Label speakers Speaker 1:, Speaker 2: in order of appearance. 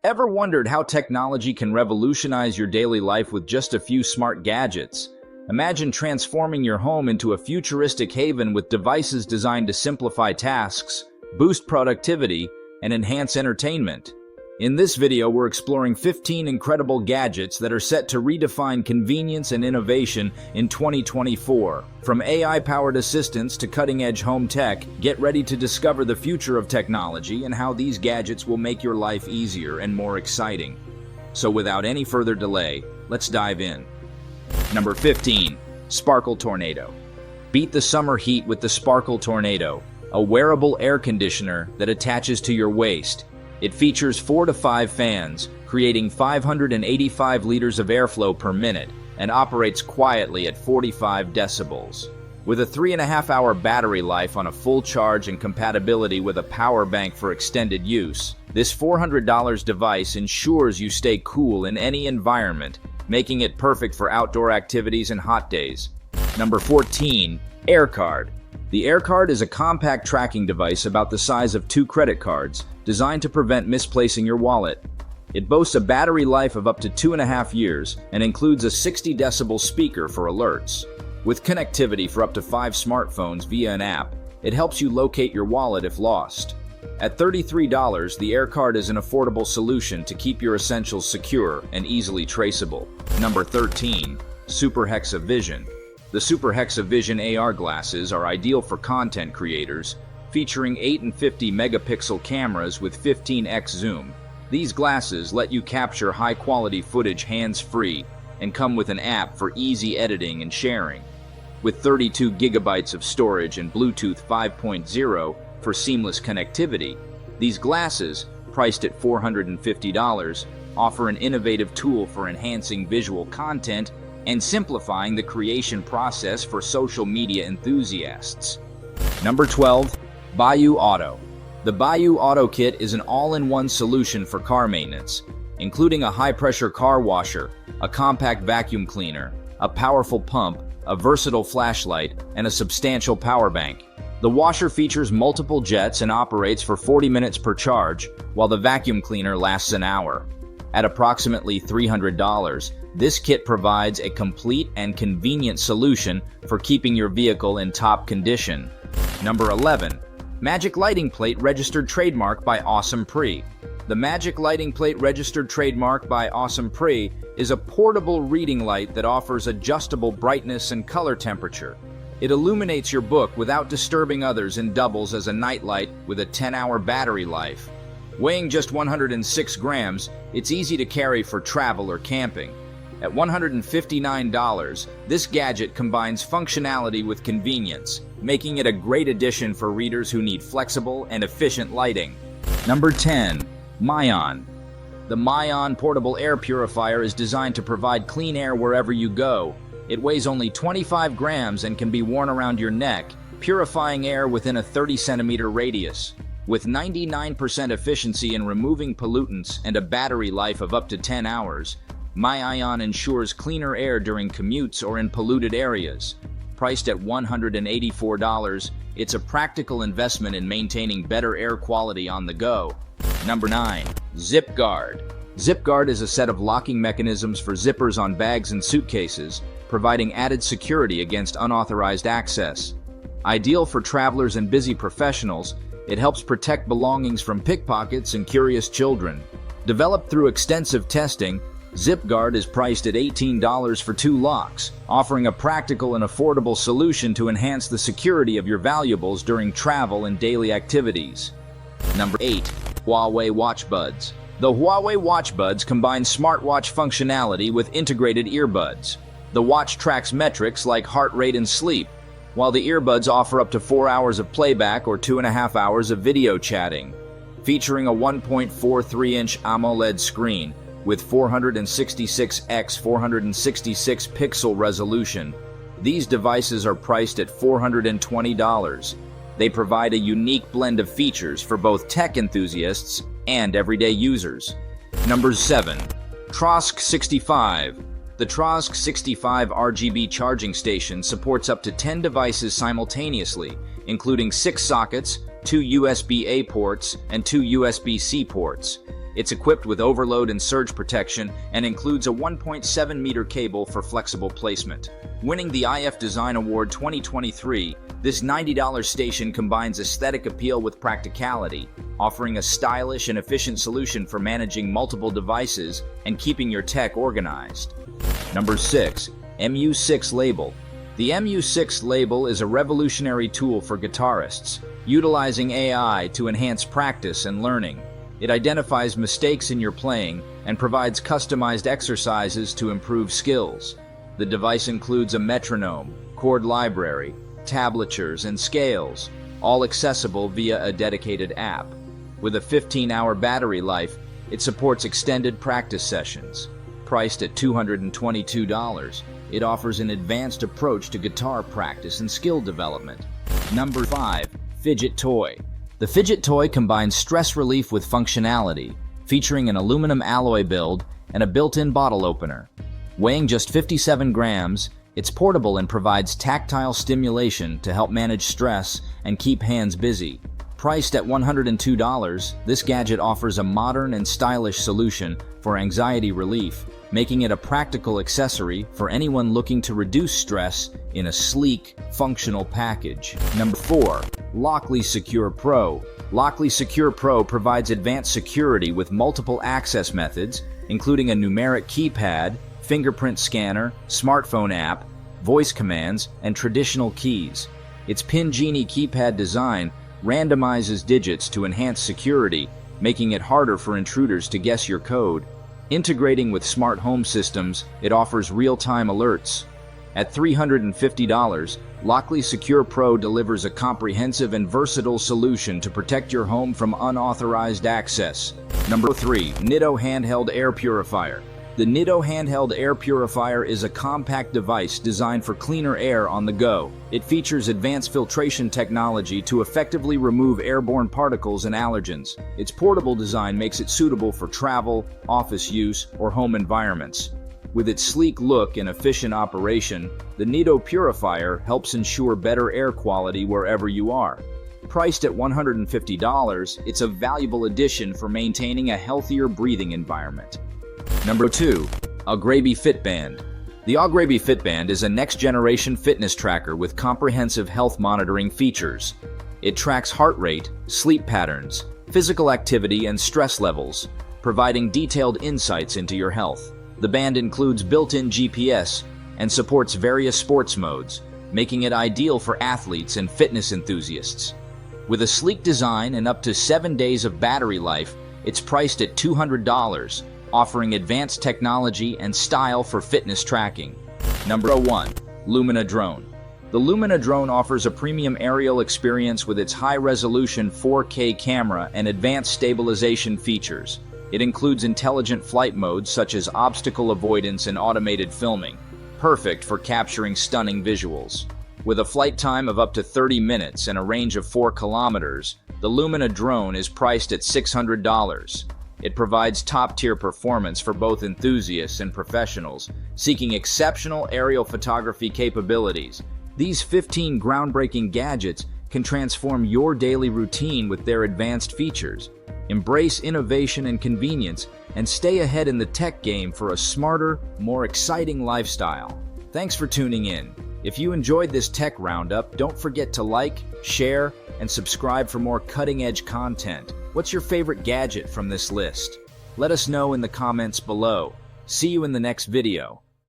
Speaker 1: Ever wondered how technology can revolutionize your daily life with just a few smart gadgets? Imagine transforming your home into a futuristic haven with devices designed to simplify tasks, boost productivity, and enhance entertainment. In this video, we're exploring 15 incredible gadgets that are set to redefine convenience and innovation in 2024. From AI-powered assistants to cutting-edge home tech, get ready to discover the future of technology and how these gadgets will make your life easier and more exciting. So without any further delay, let's dive in. Number 15. Sparkle Tornado. Beat the summer heat with the Sparkle Tornado, a wearable air conditioner that attaches to your waist. It features 4 to 5 fans, creating 585 liters of airflow per minute, and operates quietly at 45 decibels. With a 3.5-hour battery life on a full charge and compatibility with a power bank for extended use, this $400 device ensures you stay cool in any environment, making it perfect for outdoor activities and hot days. Number 14. AirCard. The AirCard is a compact tracking device about the size of 2 credit cards, designed to prevent misplacing your wallet. It boasts a battery life of up to 2.5 years and includes a 60 decibel speaker for alerts. With connectivity for up to 5 smartphones via an app, it helps you locate your wallet if lost. At $33, the AirCard is an affordable solution to keep your essentials secure and easily traceable. Number 13. Super Hexa Vision. The Super Hexa Vision AR glasses are ideal for content creators, featuring 8 and 50 megapixel cameras with 15x zoom. These glasses let you capture high-quality footage hands-free and come with an app for easy editing and sharing. With 32 gigabytes of storage and Bluetooth 5.0 for seamless connectivity, these glasses, priced at $450, offer an innovative tool for enhancing visual content and simplifying the creation process for social media enthusiasts. Number 12. Bayou Auto. The Bayou Auto Kit is an all-in-one solution for car maintenance, including a high-pressure car washer, a compact vacuum cleaner, a powerful pump, a versatile flashlight, and a substantial power bank. The washer features multiple jets and operates for 40 minutes per charge, while the vacuum cleaner lasts an hour. At approximately $300, this kit provides a complete and convenient solution for keeping your vehicle in top condition. Number 11. Magic Lighting Plate Registered Trademark by Awesome Pre. The Magic Lighting Plate Registered Trademark by Awesome Pre is a portable reading light that offers adjustable brightness and color temperature. It illuminates your book without disturbing others and doubles as a nightlight with a 10-hour battery life. Weighing just 106 grams, it's easy to carry for travel or camping. At $159, this gadget combines functionality with convenience, making it a great addition for readers who need flexible and efficient lighting. Number 10. Myon. The Myon Portable Air Purifier is designed to provide clean air wherever you go. It weighs only 25 grams and can be worn around your neck, purifying air within a 30-centimeter radius. With 99% efficiency in removing pollutants and a battery life of up to 10 hours, Myon ensures cleaner air during commutes or in polluted areas. Priced at $184, it's a practical investment in maintaining better air quality on the go. Number 9. ZipGuard. ZipGuard is a set of locking mechanisms for zippers on bags and suitcases, providing added security against unauthorized access. Ideal for travelers and busy professionals, it helps protect belongings from pickpockets and curious children. Developed through extensive testing, ZipGuard is priced at $18 for 2 locks, offering a practical and affordable solution to enhance the security of your valuables during travel and daily activities. Number 8. Huawei Watch Buds. The Huawei Watch Buds combine smartwatch functionality with integrated earbuds. The watch tracks metrics like heart rate and sleep, while the earbuds offer up to 4 hours of playback or 2.5 hours of video chatting. Featuring a 1.43-inch AMOLED screen with 466x 466 pixel resolution, these devices are priced at $420. They provide a unique blend of features for both tech enthusiasts and everyday users. Number 7. Trosk 65. The Trosk 65 RGB charging station supports up to 10 devices simultaneously, including 6 sockets, 2 USB-A ports, and 2 USB-C ports. It's equipped with overload and surge protection and includes a 1.7-meter cable for flexible placement. Winning the IF Design Award 2023, this $90 station combines aesthetic appeal with practicality, offering a stylish and efficient solution for managing multiple devices and keeping your tech organized. Number 6. MU6 Label. The MU6 label is a revolutionary tool for guitarists, utilizing AI to enhance practice and learning. It identifies mistakes in your playing and provides customized exercises to improve skills. The device includes a metronome, chord library, tablatures, and scales, all accessible via a dedicated app. With a 15-hour battery life, it supports extended practice sessions. Priced at $222, it offers an advanced approach to guitar practice and skill development. Number 5. Fidget Toy. The Fidget Toy combines stress relief with functionality, featuring an aluminum alloy build and a built-in bottle opener. Weighing just 57 grams, it's portable and provides tactile stimulation to help manage stress and keep hands busy. Priced at $102, this gadget offers a modern and stylish solution for anxiety relief, making it a practical accessory for anyone looking to reduce stress in a sleek, functional package. Number 4. Lockley Secure Pro. Lockley Secure Pro provides advanced security with multiple access methods, including a numeric keypad, fingerprint scanner, smartphone app, voice commands, and traditional keys. Its Pin Genie keypad design randomizes digits to enhance security, making it harder for intruders to guess your code. Integrating with smart home systems, it offers real-time alerts. At $350, Lockley Secure Pro delivers a comprehensive and versatile solution to protect your home from unauthorized access. Number 3. Nitto Handheld Air Purifier. The Nitto Handheld Air Purifier is a compact device designed for cleaner air on the go. It features advanced filtration technology to effectively remove airborne particles and allergens. Its portable design makes it suitable for travel, office use, or home environments. With its sleek look and efficient operation, the Nitto Purifier helps ensure better air quality wherever you are. Priced at $150, it's a valuable addition for maintaining a healthier breathing environment. Number 2. Agrabi Fitband. The Agrabi Fitband is a next-generation fitness tracker with comprehensive health monitoring features. It tracks heart rate, sleep patterns, physical activity, and stress levels, providing detailed insights into your health. The band includes built-in GPS and supports various sports modes, making it ideal for athletes and fitness enthusiasts. With a sleek design and up to 7 days of battery life, it's priced at $200, offering advanced technology and style for fitness tracking. Number 1. Lumina Drone. The Lumina Drone offers a premium aerial experience with its high-resolution 4K camera and advanced stabilization features. It includes intelligent flight modes such as obstacle avoidance and automated filming, perfect for capturing stunning visuals. With a flight time of up to 30 minutes and a range of 4 kilometers, the Lumina Drone is priced at $600. It provides top-tier performance for both enthusiasts and professionals seeking exceptional aerial photography capabilities. These 15 groundbreaking gadgets can transform your daily routine with their advanced features. Embrace innovation and convenience, and stay ahead in the tech game for a smarter, more exciting lifestyle. Thanks for tuning in. If you enjoyed this tech roundup, don't forget to like, share, and subscribe for more cutting-edge content. What's your favorite gadget from this list? Let us know in the comments below. See you in the next video.